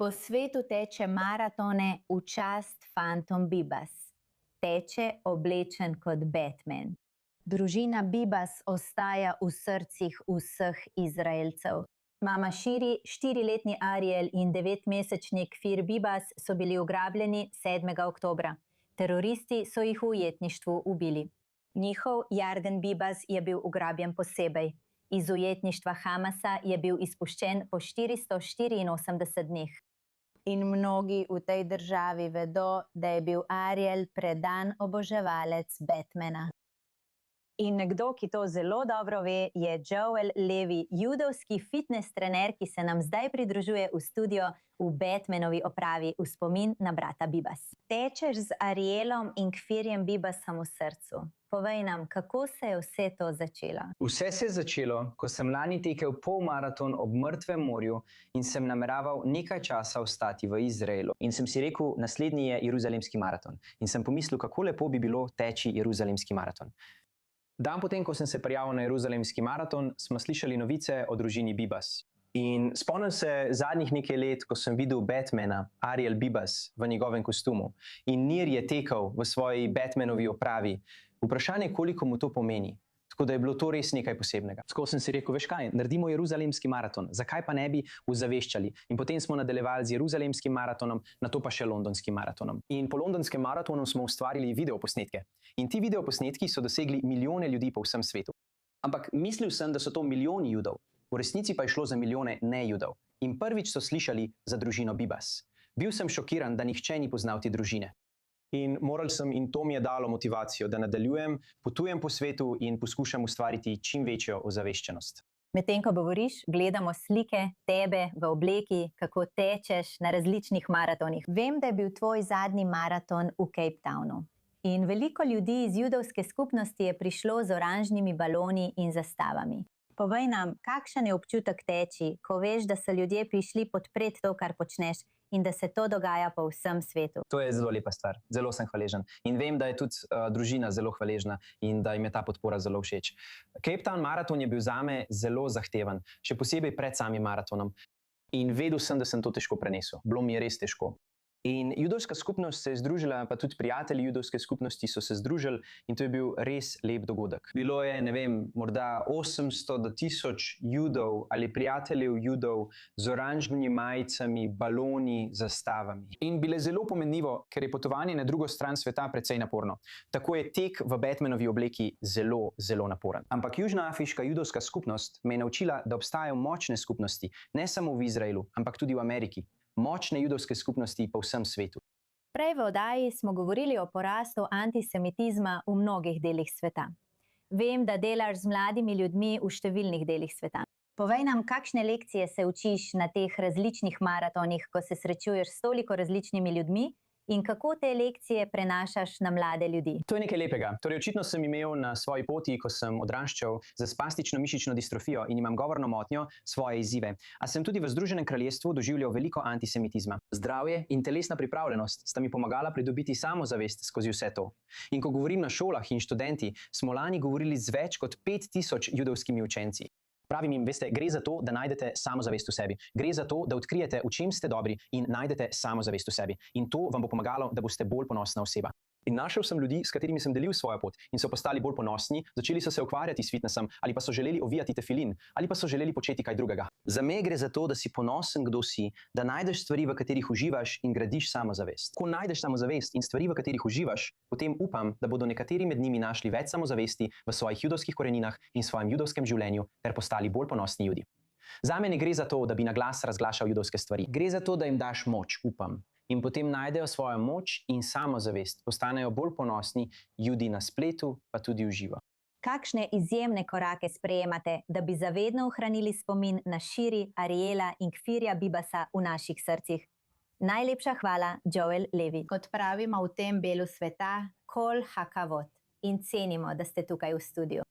Po svetu teče maratone v čast fantom Bibas. Teče oblečen kot Batman. Družina Bibas ostaja v srcih vseh Izraelcev. Mama Shiri, 4-letni Ariel in 9-mesečni Kfir Bibas so bili ugrabljeni 7. oktobra. Teroristi so jih v ujetništvu ubili. Njihov Yarden Bibas je bil ugrabljen posebej. Iz ujetništva Hamasa je bil izpuščen po 484 dneh. In mnogi v tej državi vedo, da je bil Ariel predan oboževalec Batmana. In nekdo, ki to zelo dobro ve, je Joel Levi, judovski fitness trener, ki se nam zdaj pridružuje v studio v Batmanovi opravi v spomin na brata Bibas. Tečeš z Arielom in Kfirjem Bibasom v srcu. Povej nam, kako se je vse to začelo? Vse se je začelo, ko sem lani tekel polmaraton ob Mrtvem morju in sem nameraval nekaj časa ostati v Izraelu. In sem si rekel, naslednji je Jeruzalemski maraton. In sem pomislil, kako lepo bi bilo teči Jeruzalemski maraton. Dan potem, ko sem se prijavil na Jeruzalemski maraton, smo slišali novice o družini Bibas. In spomnim se zadnjih nekaj let, ko sem videl Batmana, Ariel Bibas, v njegovem kostumu. In Nir je tekel v svoji Batmanovi opravi. Vprašanje, koliko mu to pomeni. Tako da je bilo to res nekaj posebnega. Tako sem si rekel, veš kaj, naredimo Jeruzalemski maraton, zakaj pa ne bi ozaveščali? In potem smo nadaljevali z Jeruzalemskim maratonom, nato pa še Londonskim maratonom. In po Londonskem maratonu smo ustvarili videoposnetke. In ti videoposnetki so dosegli milijone ljudi po vsem svetu. Ampak mislil sem, da so to milijoni Judov. V resnici pa je šlo za milijone ne-Judov. In prvič so slišali za družino Bibas. Bil sem šokiran, da nihče ni poznal te družine. In moral sem, in to mi je dalo motivacijo, da nadaljujem, potujem po svetu in poskušam ustvariti čim večjo ozaveščenost. Medtem ko govoriš, gledamo slike tebe v obleki, kako tečeš na različnih maratonih. Vem, da je bil tvoj zadnji maraton v Cape Townu. In veliko ljudi iz judovske skupnosti je prišlo z oranžnimi baloni in zastavami. Povej nam, kakšen je občutek teči, ko veš, da so ljudje prišli podpreti to, kar počneš, in da se to dogaja po vsem svetu. To je zelo lepa stvar, zelo sem hvaležen. In vem, da je tudi družina zelo hvaležna in da jim je ta podpora zelo všeč. Cape Town maraton je bil zame zelo zahteven, še posebej pred samim maratonom. In vedel sem, da sem to težko prenesel. Bilo mi je res težko. In judovska skupnost se je združila, pa tudi prijatelji judovske skupnosti so se združili in to je bil res lep dogodek. Bilo je, ne vem, morda 800 do 1000 Judov ali prijateljev Judov z oranžnimi majicami, baloni, zastavami. In bilo je zelo pomenljivo, ker je potovanje na drugo stran sveta precej naporno. Tako je tek v Batmanovi obleki zelo, zelo naporen. Ampak južnoafriška judovska skupnost me je naučila, da obstajajo močne skupnosti, ne samo v Izraelu, ampak tudi v Ameriki. Močne judovske skupnosti po vsem svetu. Prej v oddaji smo govorili o porastu antisemitizma v mnogih delih sveta. Vem, da delaš z mladimi ljudmi v številnih delih sveta. Povej nam, kakšne lekcije se učiš na teh različnih maratonih, ko se srečuješ s toliko različnimi ljudmi, in kako te lekcije prenašaš na mlade ljudi? To je nekaj lepega. Torej, očitno sem imel na svoji poti, ko sem odraščal z spastično mišično distrofijo in imam govorno motnjo, svoje izzive. A sem tudi v Združenem kraljestvu doživljal veliko antisemitizma. Zdravje in telesna pripravljenost sta mi pomagala pridobiti samozavest skozi vse to. In ko govorim na šolah in študenti, smo lani govorili z več kot 5000 judovskimi učenci. Pravim jim, veste, gre za to, da najdete samozavest v sebi. Gre za to, da odkrijete, v čem ste dobri in najdete samozavest v sebi. In to vam bo pomagalo, da boste bolj ponosna oseba. In našel sem ljudi, s katerimi sem delil svojo pot in so postali bolj ponosni, začeli so se ukvarjati s fitnessom ali pa so želeli ovijati tefilin ali pa so želeli početi kaj drugega. Za me gre za to, da si ponosen, kdo si, da najdeš stvari, v katerih uživaš in gradiš samozavest. Ko najdeš samozavest in stvari, v katerih uživaš, potem upam, da bodo nekateri med njimi našli več samozavesti v svojih judovskih koreninah in svojem judovskem življenju ter postali bolj ponosni Judi. Zame ne gre za to, da bi na glas razglašal judovske stvari. Gre za to, da jim daš moč, upam. In potem najdejo svojo moč in samozavest, postanejo bolj ponosni Judi na spletu, pa tudi v živo. Kakšne izjemne korake sprejemate, da bi zavedno ohranili spomin na Shiri, Ariela in Kfirja Bibasa v naših srcih? Najlepša hvala, Joel Levi. Kot pravimo v tem delu sveta, kol hakavot. In cenimo, da ste tukaj v studiu.